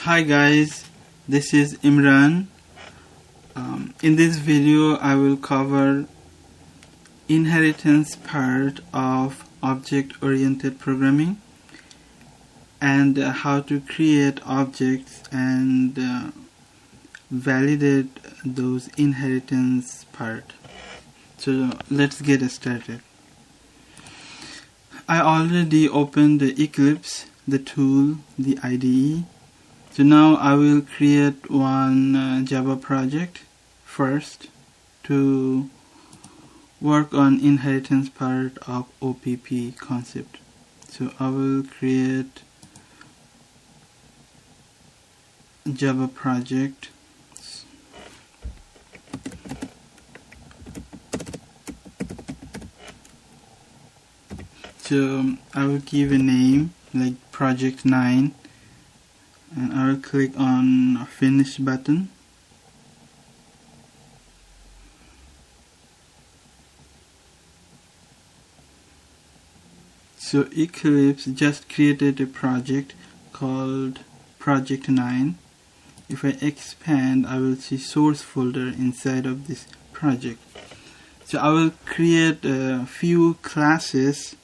Hi guys, this is Imran. In this video I will cover inheritance part of object-oriented programming and how to create objects and validate those inheritance part. So let's get started. I already opened the Eclipse, the tool, the IDE. So now I will create one Java project first to work on inheritance part of OPP concept. So I will create Java project. So I will give a name like project 9 and I will click on finish button. So Eclipse just created a project called project 9. If I expand, I will see source folder inside of this project. So I will create a few classes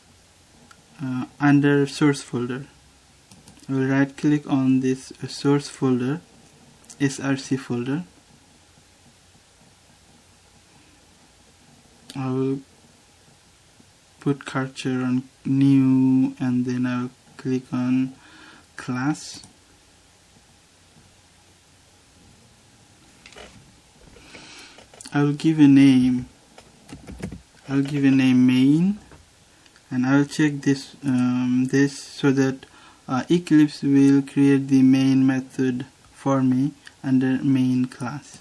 under source folder. I will right click on this source folder, src folder. I will put cursor on new and then I will click on class. I will give a name. I'll give a name main, and I will check this so that Eclipse will create the main method for me under main class.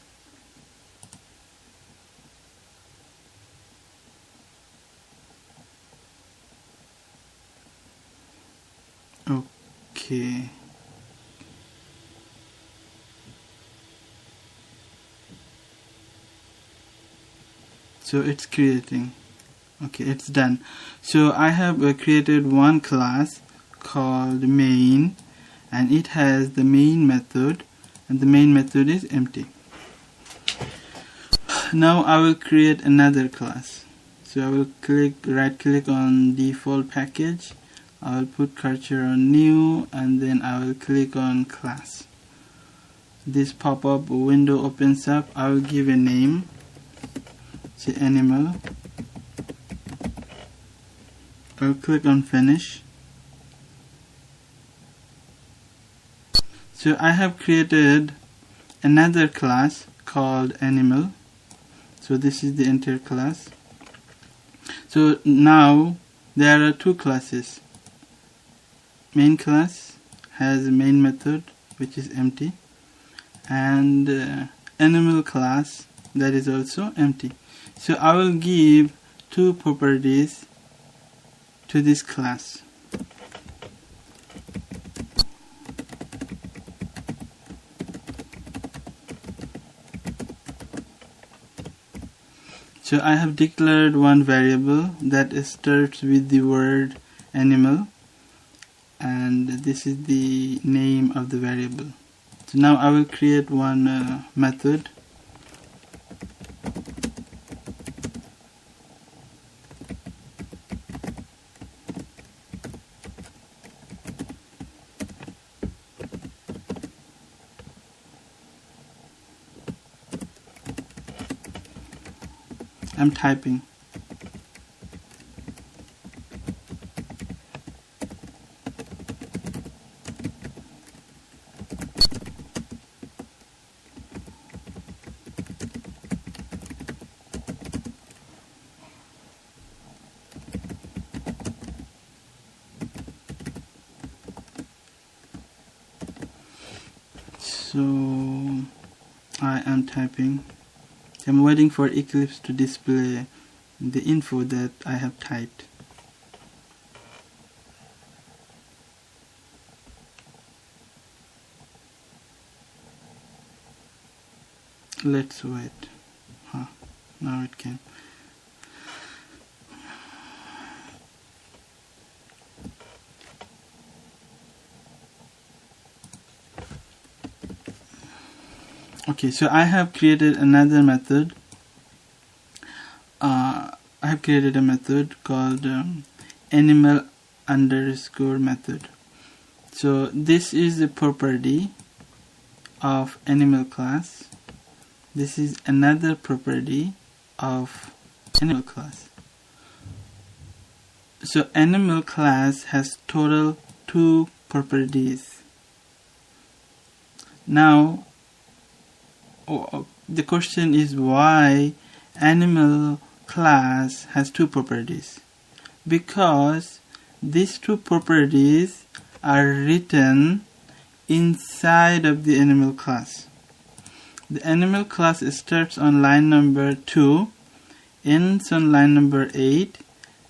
Okay. So it's creating. Okay, it's done. So I have created one class called main, and it has the main method, and the main method is empty. Now I will create another class. So I will right click on default package. I will put cursor on new and then I will click on class. This pop-up window opens up. I will give a name, say animal. I will click on finish. So I have created another class called animal. So this is the entire class. So now there are two classes. Main class has a main method which is empty, and animal class that is also empty. So I will give two properties to this class. So I have declared one variable that starts with the word animal, and this is the name of the variable. So now I will create one method. I'm typing. So I am typing. I'm waiting for Eclipse to display the info that I have typed. Let's wait. Now it came. Okay, so I have created another method. I have created a method called animal underscore method. So this is the property of animal class. This is another property of animal class. So animal class has total 2 properties. Now the question is why animal class has 2 properties. Because these 2 properties are written inside of the animal class. The animal class starts on line number 2, ends on line number 8,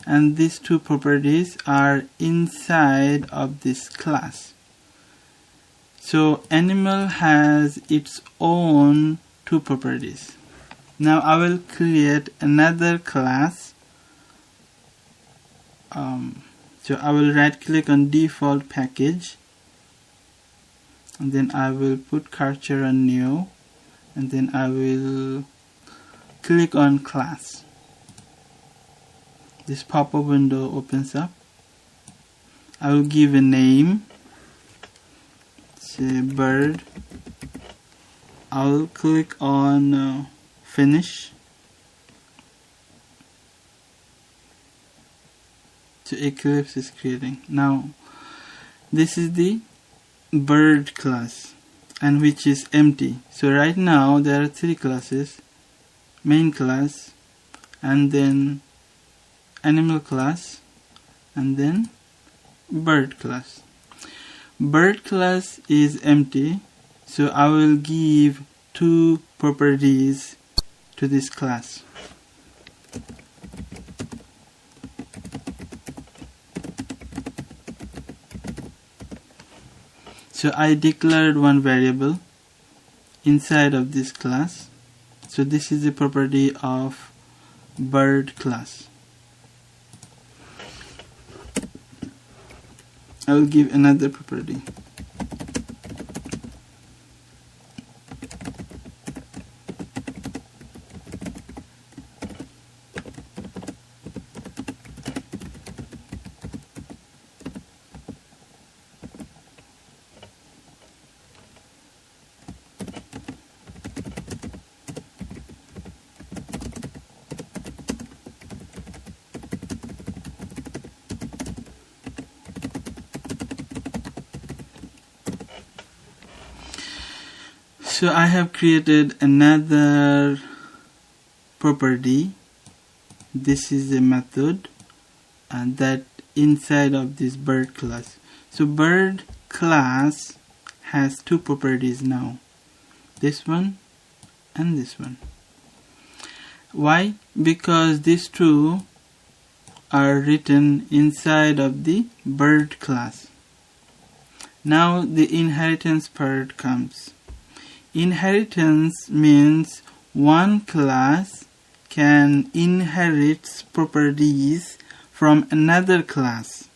and these 2 properties are inside of this class. So animal has its own 2 properties. Now I will create another class. So I will right click on default package, and then I will put cursor on new, and then I will click on class. This pop-up window opens up. I will give a name, say bird. I will click on finish. So Eclipse is creating. Now this is the bird class, and which is empty. So right now there are 3 classes: main class, and then animal class, and then bird class. Bird class is empty, so I will give 2 properties to this class. So I declared 1 variable inside of this class. So this is the property of bird class. I will give another property. So I have created another property. This is a method, and that inside of this bird class. So bird class has 2 properties now, this one and this one. Why? Because these 2 are written inside of the bird class. Now the inheritance part comes. Inheritance means one class can inherit properties from another class.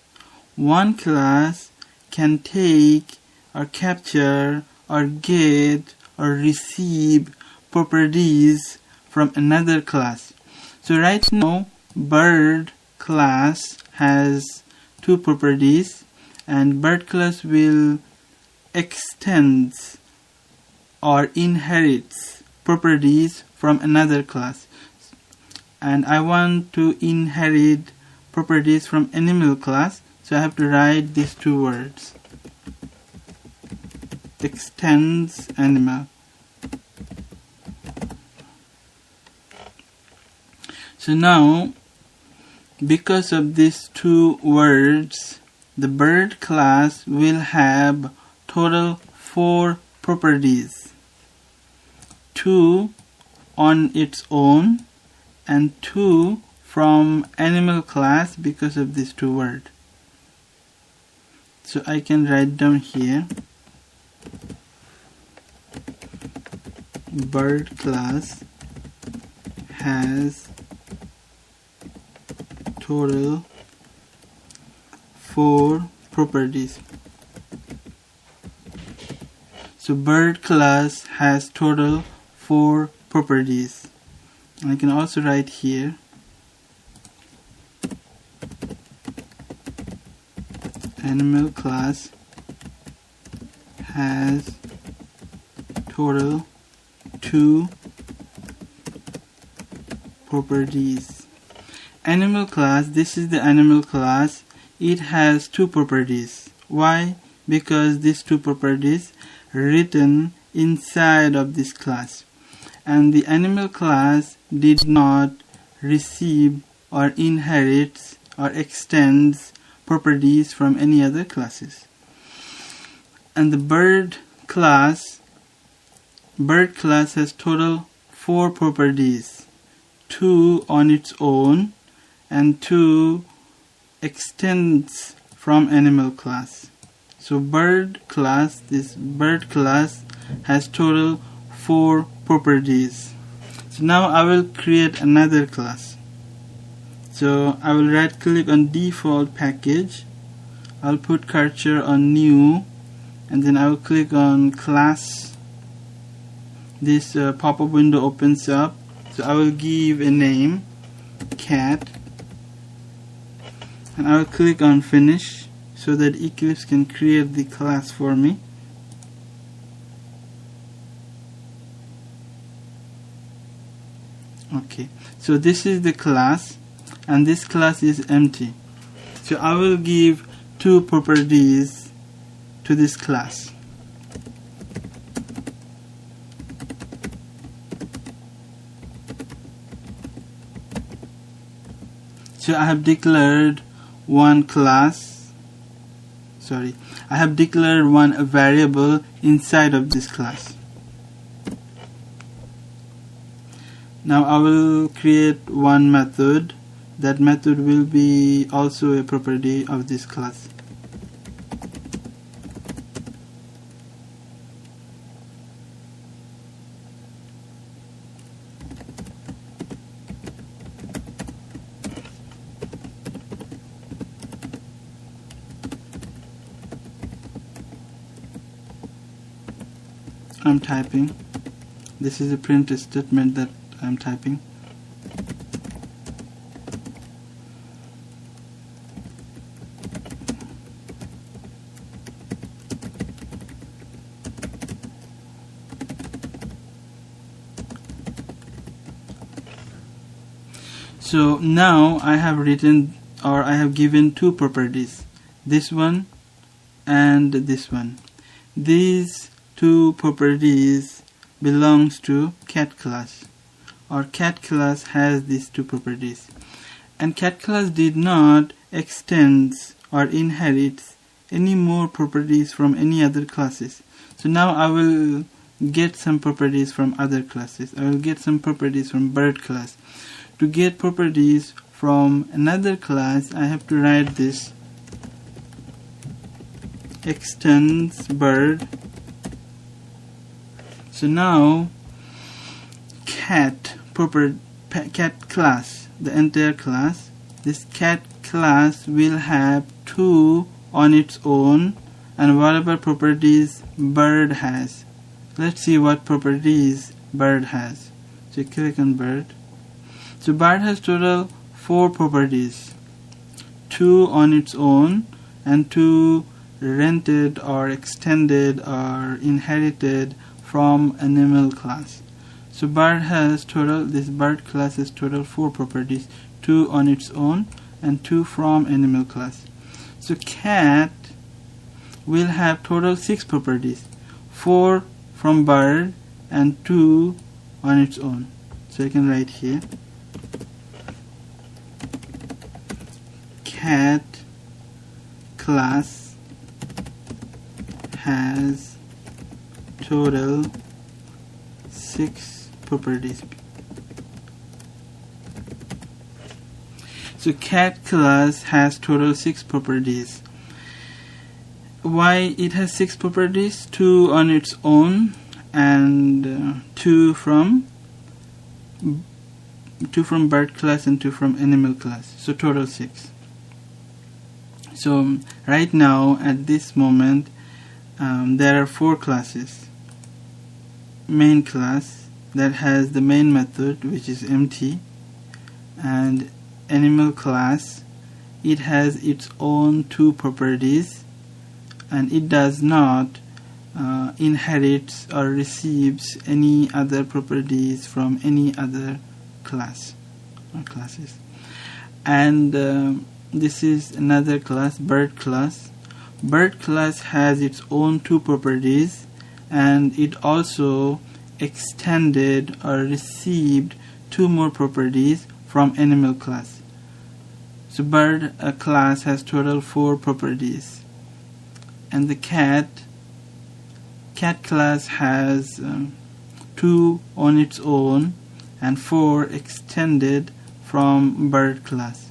One class can take or capture or get or receive properties from another class. So right now bird class has 2 properties, and bird class will extend or inherits properties from another class. And I want to inherit properties from animal class, so I have to write these 2 words: extends animal. So now, because of these 2 words, the bird class will have total 4 properties. 2 on its own and 2 from animal class because of this 2 words. So I can write down here: bird class has total 4 properties. So bird class has total 4 properties. I can also write here animal class has total 2 properties. Animal class, this is the animal class. It has 2 properties. Why? Because these 2 properties written inside of this class, and the animal class did not receive or inherits or extends properties from any other classes. And the bird class has total 4 properties, 2 on its own and 2 extends from animal class. So this bird class has total 4 properties. So now I will create another class. So I will right click on default package. I'll put cursor on new, and then I will click on class. This pop-up window opens up. So I will give a name, cat, and I will click on finish so that Eclipse can create the class for me. Okay, so this is the class, and this class is empty. So I will give 2 properties to this class. So I have declared one variable inside of this class. Now I will create one method. That method will be also a property of this class. I'm typing. This is a print statement that I'm typing. So now I have written, or I have given 2 properties, this one and this one. These 2 properties belongs to cat class, or cat class has these 2 properties, and cat class did not extend or inherit any more properties from any other classes. So now I will get some properties from other classes. I will get some properties from bird class. To get properties from another class, I have to write this extends bird. So now cat class, the entire class, this cat class will have 2 on its own and whatever properties bird has. Let's see what properties bird has. So click on bird. So bird has total 4 properties, 2 on its own and 2 rented or extended or inherited from animal class. So bird has total, this bird class has total 4 properties, 2 on its own and 2 from animal class. So cat will have total 6 properties, 4 from bird and 2 on its own. So I can write here cat class has total 6 properties. So cat class has total 6 properties. Why it has 6 properties? 2 on its own and 2 from bird class and 2 from animal class. So total 6. So right now at this moment there are 4 classes. main class that has the main method, which is empty, and animal class, it has its own two properties, and it does not inherits or receives any other properties from any other class or classes. And this is another class, bird class. Bird class has its own two properties, and it also extended or received two more properties from animal class. So bird class has total 4 properties, and the cat class has 2 on its own and 4 extended from bird class.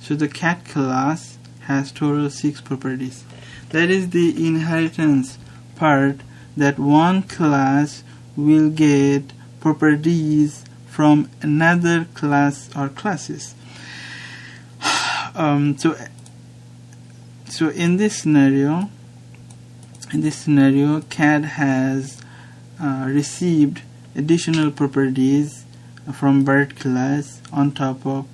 So the cat class has total 6 properties. That is the inheritance part, that one class will get properties from another class or classes. So in this scenario, cat has received additional properties from bird class on top of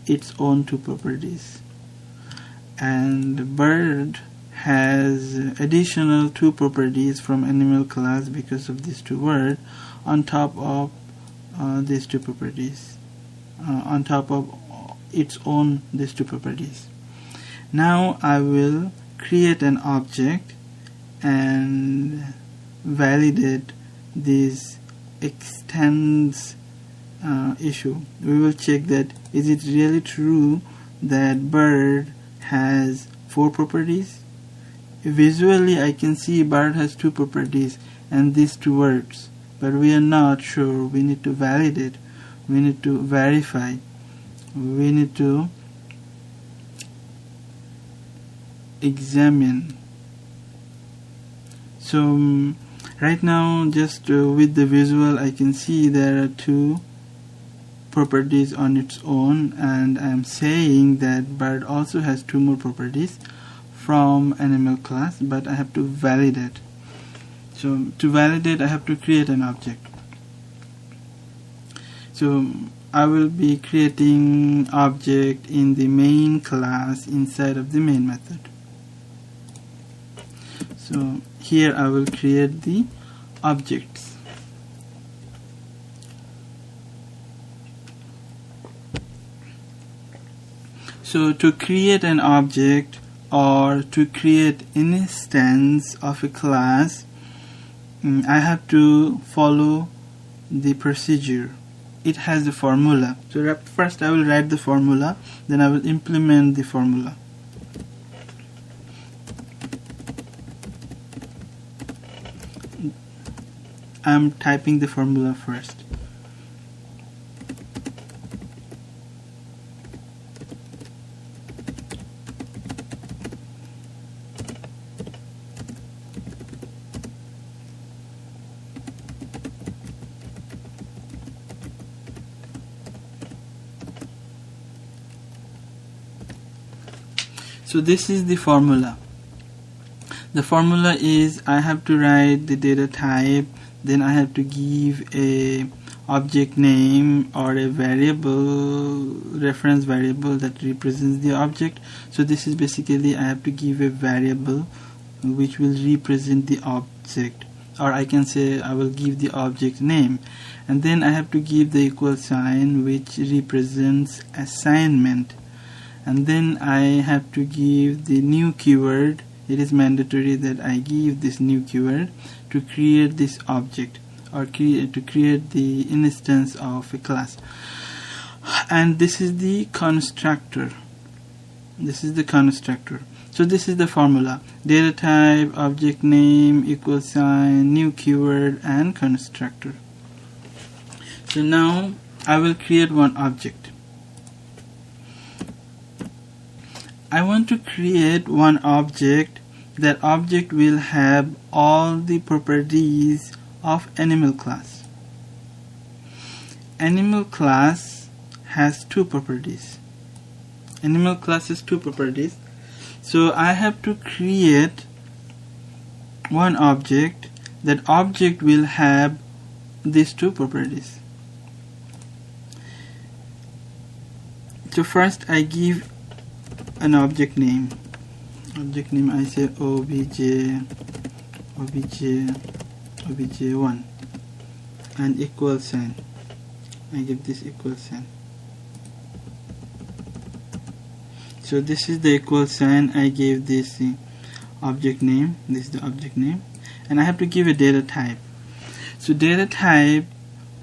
its own 2 properties, and bird has additional 2 properties from animal class because of these 2 words on top of these 2 properties, on top of its own these 2 properties. Now I will create an object and validate this extends issue. We will check that is it really true that bird has 4 properties. Visually I can see bird has 2 properties and these 2 words, but we are not sure. We need to validate, we need to verify, we need to examine. So right now, just with the visual, I can see there are 2 properties on its own, and I'm saying that bird also has 2 more properties from animal class, but I have to validate. So to validate, I have to create an object. So I will be creating object in the main class inside of the main method. So here I will create the objects. So to create an object or to create an instance of a class, I have to follow the procedure. It has a formula. So first I will write the formula, then I will implement the formula. I'm typing the formula first. So this is the formula. The formula is I have to write the data type, then I have to give a object name or a variable, reference variable that represents the object. So this is basically I have to give a variable which will represent the object, or I can say I will give the object name, and then I have to give the equal sign which represents assignment, and then I have to give the new keyword. It is mandatory that I give this new keyword to create this object, or to create the instance of a class. And this is the constructor. This is the constructor. So this is the formula: data type, object name, equal sign, new keyword, and constructor. So now I will create one object. I want to create one object. That object will have all the properties of animal class. Animal class has 2 properties. Animal class has 2 properties. So I have to create one object that object will have these two properties. So first I give an object name. Object name I say obj1 and equal sign. I give this equal sign. So this is the equal sign. I gave this object name. This is the object name, and I have to give a data type. So data type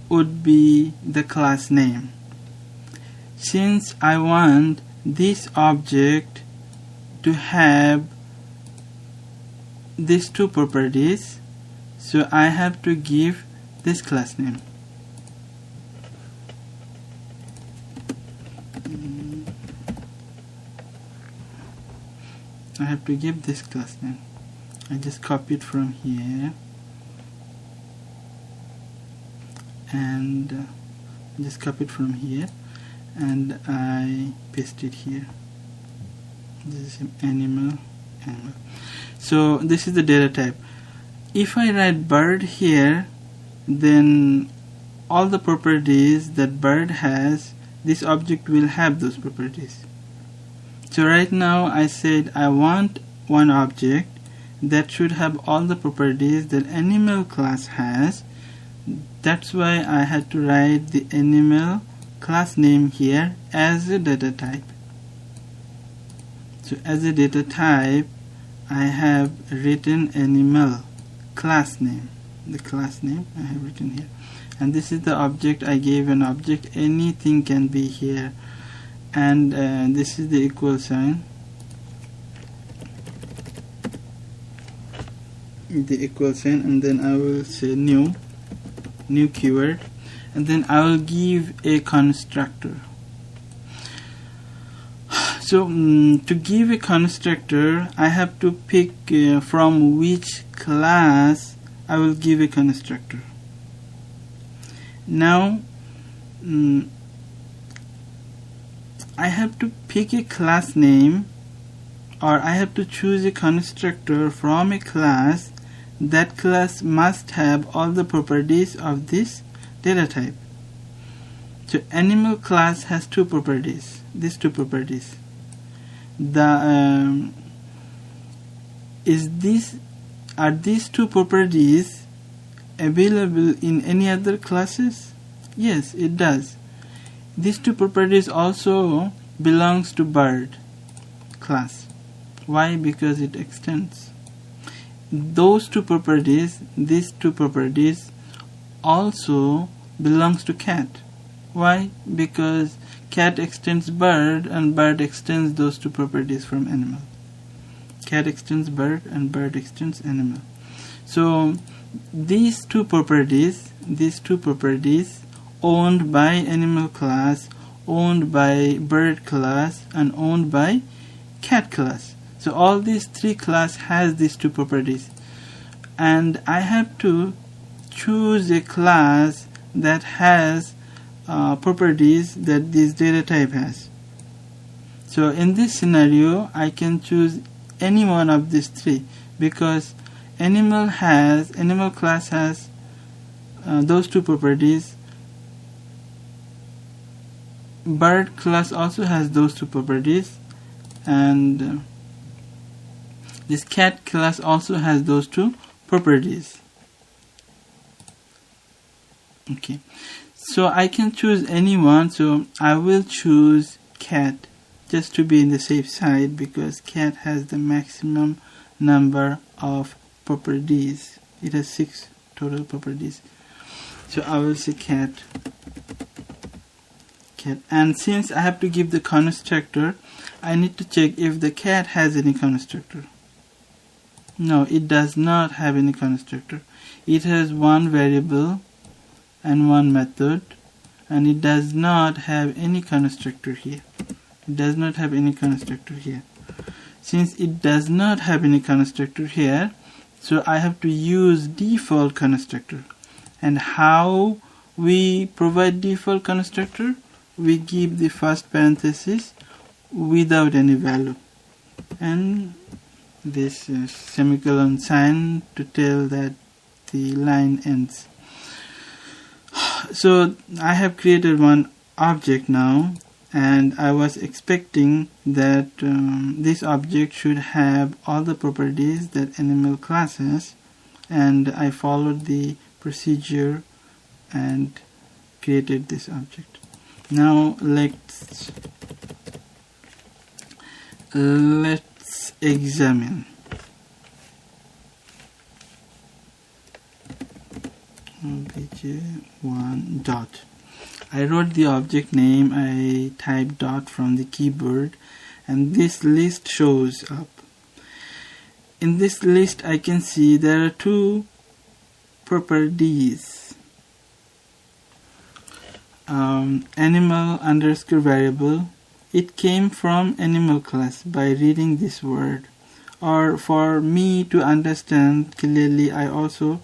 would be the class name. Since I want this object to have these two properties, so I have to give this class name. I have to give this class name. I just copy it from here and just copy it from here and I paste it here. This is animal. So this is the data type. If I write bird here, then all the properties that bird has, this object will have those properties. So right now I said I want one object that should have all the properties that animal class has. That's why I had to write the animal class name here as a data type. So as a data type I have written animal class name. The class name I have written here, and this is the object. I gave an object, anything can be here, and this is the equal sign, and then I will say new keyword, and then I will give a constructor. So to give a constructor, I have to pick from which class I will give a constructor. Now I have to pick a class name, or I have to choose a constructor from a class. That class must have all the properties of this data type. So animal class has two properties, these two properties. Are these two properties available in any other classes? Yes, it does. These two properties also belongs to bird class. Why? Because it extends. Those two properties, these two properties also belongs to cat. Why? Because cat extends bird and bird extends those two properties from animal. Cat extends bird and bird extends animal. So these two properties owned by animal class, owned by bird class, and owned by cat class. So all these three class has these two properties, and I have to choose a class that has properties that this data type has. So in this scenario I can choose any one of these three, because animal class has those two properties, bird class also has those two properties, and this cat class also has those two properties. Okay, so I can choose any one, so I will choose cat just to be in the safe side, because cat has the maximum number of properties. It has 6 total properties. So I will say cat. And since I have to give the constructor, I need to check if the cat has any constructor. No, it does not have any constructor. It has one variable and one method, and it does not have any constructor here. It does not have any constructor here. Since it does not have any constructor here, so I have to use default constructor. And how we provide default constructor? We give the first parenthesis without any value, and this semicolon sign to tell that the line ends. So I have created one object now, and I was expecting that this object should have all the properties that animal class has, and I followed the procedure and created this object. Now let's examine. obj1 dot. I wrote the object name, I typed dot from the keyboard, and this list shows up. In this list I can see there are two properties. Animal underscore variable, it came from animal class by reading this word. Or for me to understand clearly, I also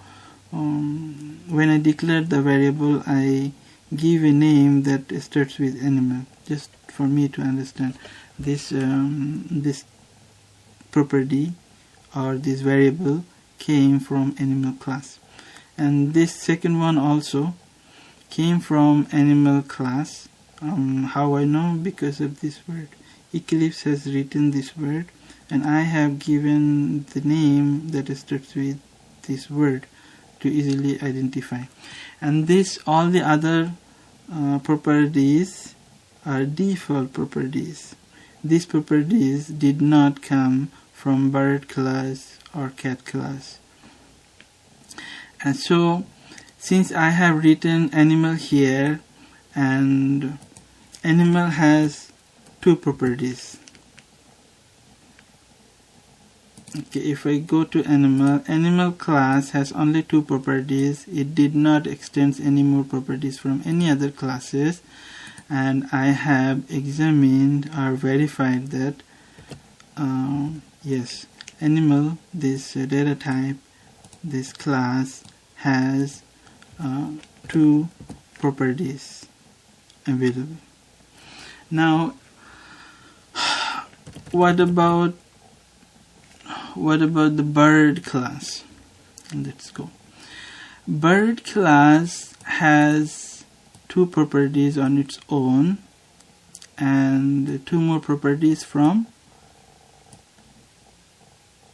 when I declare the variable, I give a name that starts with animal, just for me to understand this this property or this variable came from animal class. And this second one also came from animal class. How I know? Because of this word. Eclipse has written this word, and I have given the name that starts with this word to easily identify. And this, all the other properties are default properties. These properties did not come from bird class or cat class. And so since I have written animal here, and animal has two properties. Okay, if I go to animal class has only two properties. It did not extend any more properties from any other classes, and I have examined or verified that yes, animal, this data type, this class has two properties available. Now what about the bird class? Let's go. Bird class has two properties on its own and two more properties from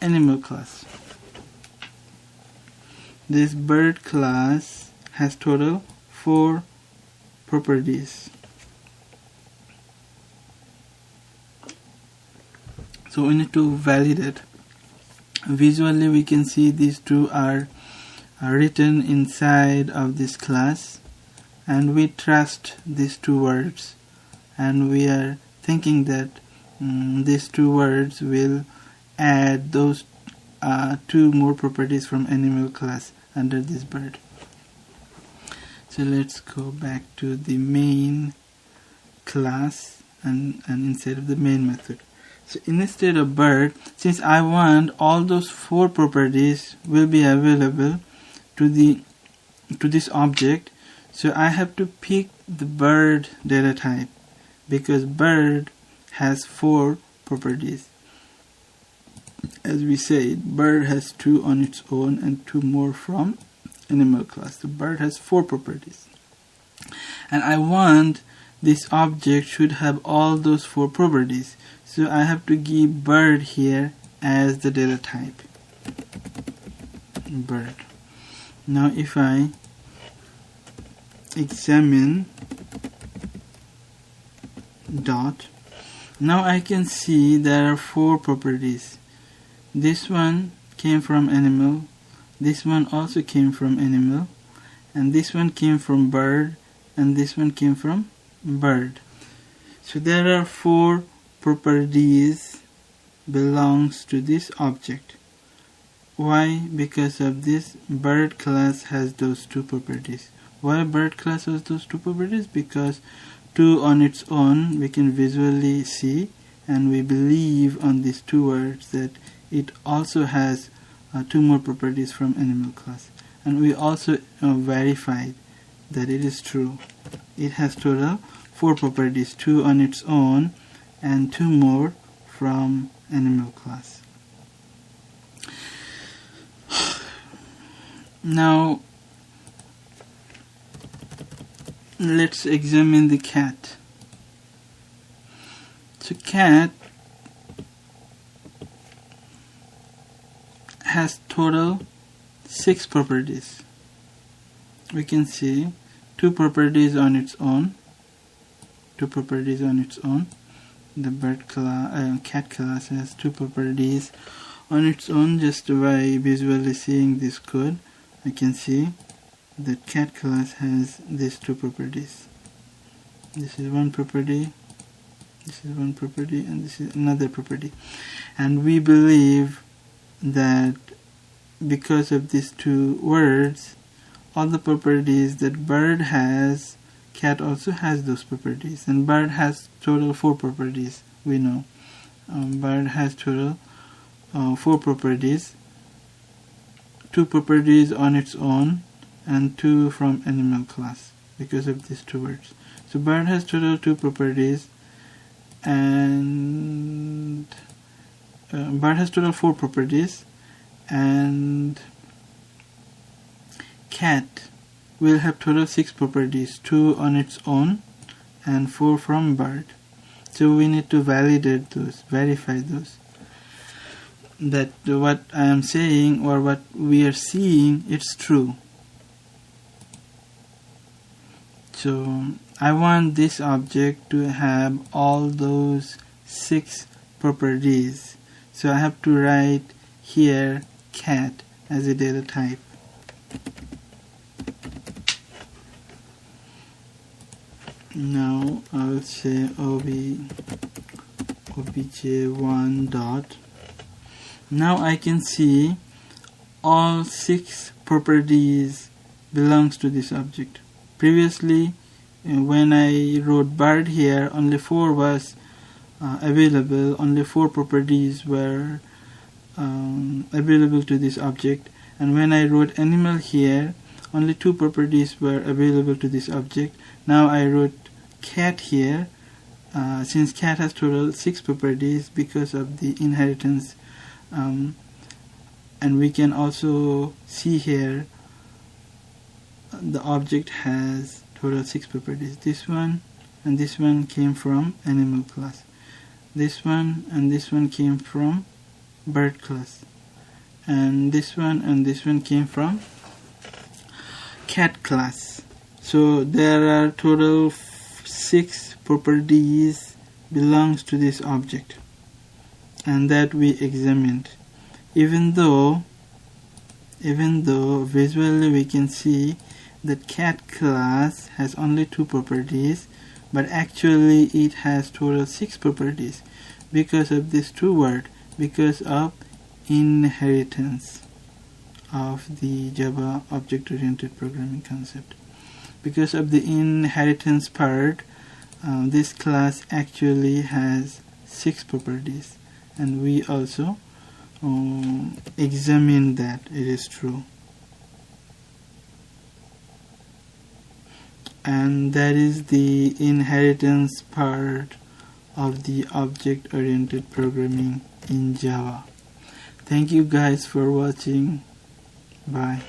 animal class. This bird class has total 4 properties. So we need to validate. Visually we can see these two are written inside of this class, and we trust these two words, and we are thinking that these two words will add those two more properties from animal class under this bird. So let's go back to the main class and instead of the main method. So instead of bird, since I want all those 4 properties will be available to this object, so I have to pick the bird data type, because bird has 4 properties. As we said, bird has 2 on its own and 2 more from animal class. The bird has 4 properties, and I want this object should have all those 4 properties. So I have to give bird here as the data type. Bird. Now if I examine dot, now I can see there are 4 properties. This one came from animal, this one also came from animal, and this one came from bird, and this one came from bird. So there are 4 properties belongs to this object. Why? Because of this bird class has those 2 properties. Why bird class has those 2 properties? Because 2 on its own we can visually see, and we believe on these 2 words that it also has 2 more properties from animal class, and we also verified that it is true. It has total 4 properties, 2 on its own and 2 more from animal class. Now let's examine the cat. So cat has total 6 properties. We can see 2 properties on its own. The cat class has 2 properties on its own. Just by visually seeing this code, I can see that cat class has these 2 properties. This is one property, this is one property, and this is another property. And we believe that because of these 2 words, all the properties that bird has, cat also has those properties. And bird has total 4 properties. We know bird has total 4 properties, 2 properties on its own and 2 from animal class, because of these 2 words. So bird has total 2 properties, and bird has total 4 properties, and cat will have total 6 properties, 2 on its own and 4 from bird. So we need to validate those, verify those, that what I am saying or what we are seeing, it's true. So I want this object to have all those 6 properties. So I have to write here cat as a data type. Now I will say obj1 dot. Now I can see all 6 properties belongs to this object. Previously, when I wrote bird here, only 4 was available, only 4 properties were available to this object. And when I wrote animal here, only 2 properties were available to this object. Now I wrote cat here, since cat has total 6 properties because of the inheritance, and we can also see here the object has total 6 properties. This one and this one came from animal class. This one and this one came from bird class. And this one came from cat class. So there are total 6 properties belongs to this object, and that we examined. Even though visually we can see that cat class has only 2 properties, but actually it has total 6 properties because of this 2 word, because of inheritance of the Java object-oriented programming concept. Because of the inheritance part, this class actually has 6 properties, and we also examine that it is true. And that is the inheritance part of the object-oriented programming in Java. Thank you guys for watching. Bye.